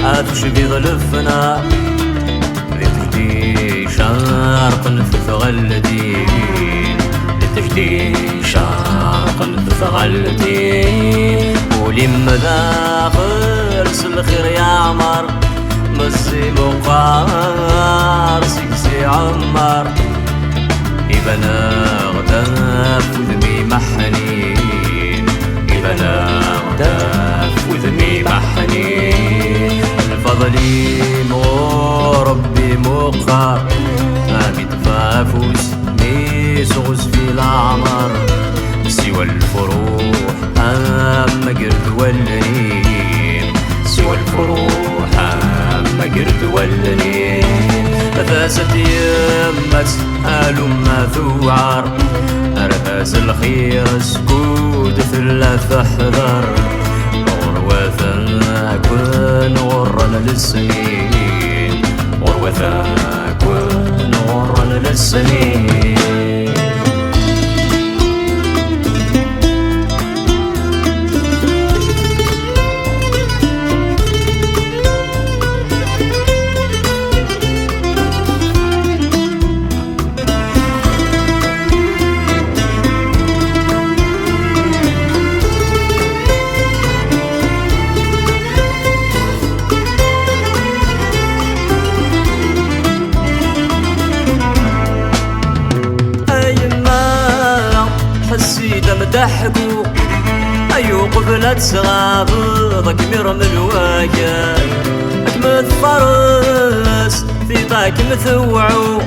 أتشبي ظلفنا لتجدي شرقا في ثغلتين، لتجدي شرقا في ثغلتين. ولما داخل الخير يا عمر مزي مقار سيكسي عمر يبنى غداف وذمي محنين، يبنى غداف وذمي محنين. الفضلي ربي مقار امي تفافوس ميسغز في العمر سوى الفروح اما قرد والنين، سوى الفروح اما قرد والنين. فاست يمت هلما ثوعر أرهاز الخير سكود ثلاث احذر غروثاك ونغرنا للسنين، غروثاك ونغرنا للسنين. حسيت مدحكو أيو قبلت صغابضك مرم الواقع أكمل فرس في طاك مثوعو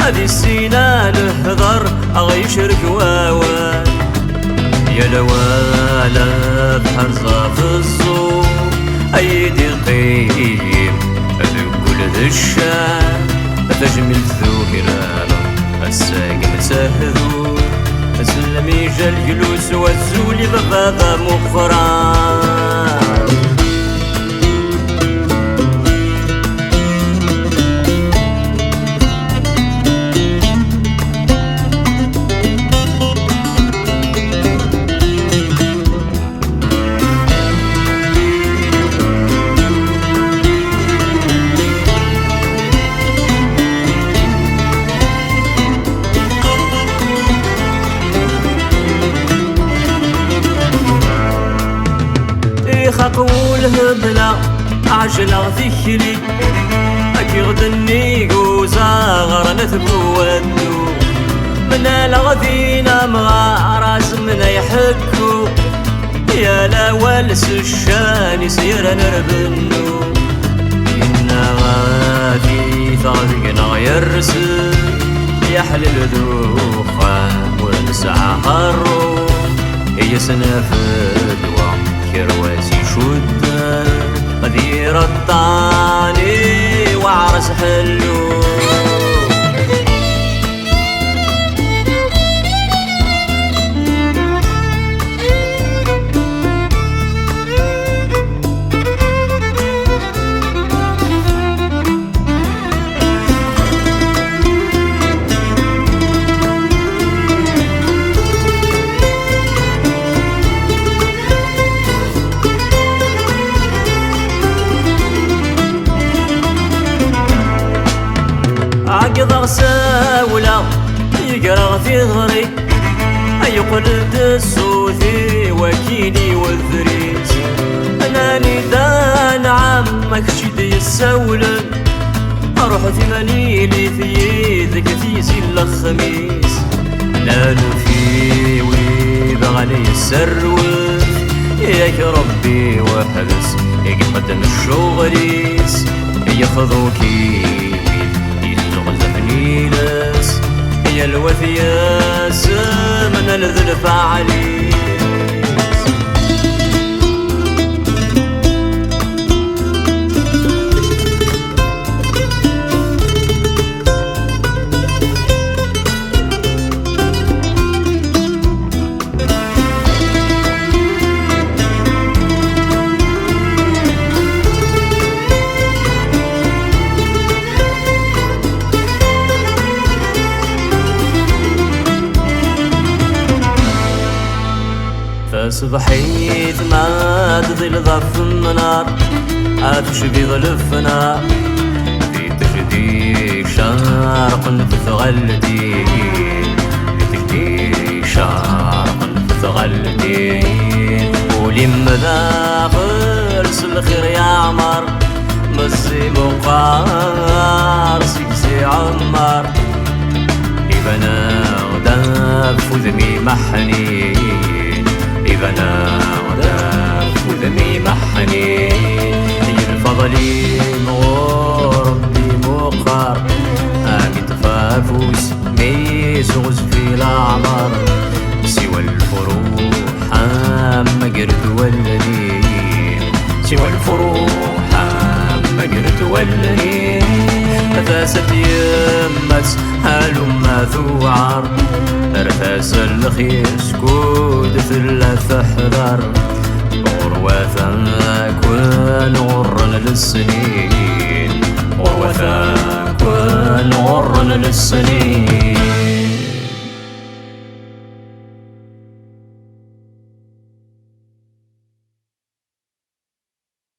هذي السينا نهضر أغيشرك واوان يا لوالا بحرزة في الزور أيدي القيم أذكل ذي الشام أتجمل ذوهران الساقم تهذو سلمي جا الجلوس والزولي ببابا مغفران. خاقول هبلا عجلة ذكري أكي غدني قوزا نثبو ودو من الغذينا مغارز من يحكو يا لوالس الشان يسير نربنو إنا غادي ثاقنا يرسل يحلل ذوخا ونسعى هرو هي سنفدوا كرواسي شدة غدير الطاني وعرس حلو. عقد غساولة يقرأ في ظهري أي قلب الصوثي وكيني والذريس أناني دان عمك شدي السولن أروح في منيلي في يدك في زل الخميس نالو في ويبغني السروف ياك ربي وحبس يقدم الشغليس ياخذوكي نيلس هي الوثياس من الذلف عليس. صبحيت ما تظل ضف النار أتشبي ظلفنا في تجديك شارق تتغلدي في تجديك شارق تتغلدي ولم داخل الخير يا عمر مزي مقار سيكسي عمر إبنا وداف وذمي محنين إبنا وداف وذمي محنين الفضلي ربي مقار آمي تفافوس ميس غزفي الأعمار سوى الفروح ما قرد والذين سوى الفروح ما قرد والذين نفاست يمس هلما ذوعر رفاس الخير سكود ثلاث حذر غروثاك ونغرن للسنين غروثاك ونغرن للسنين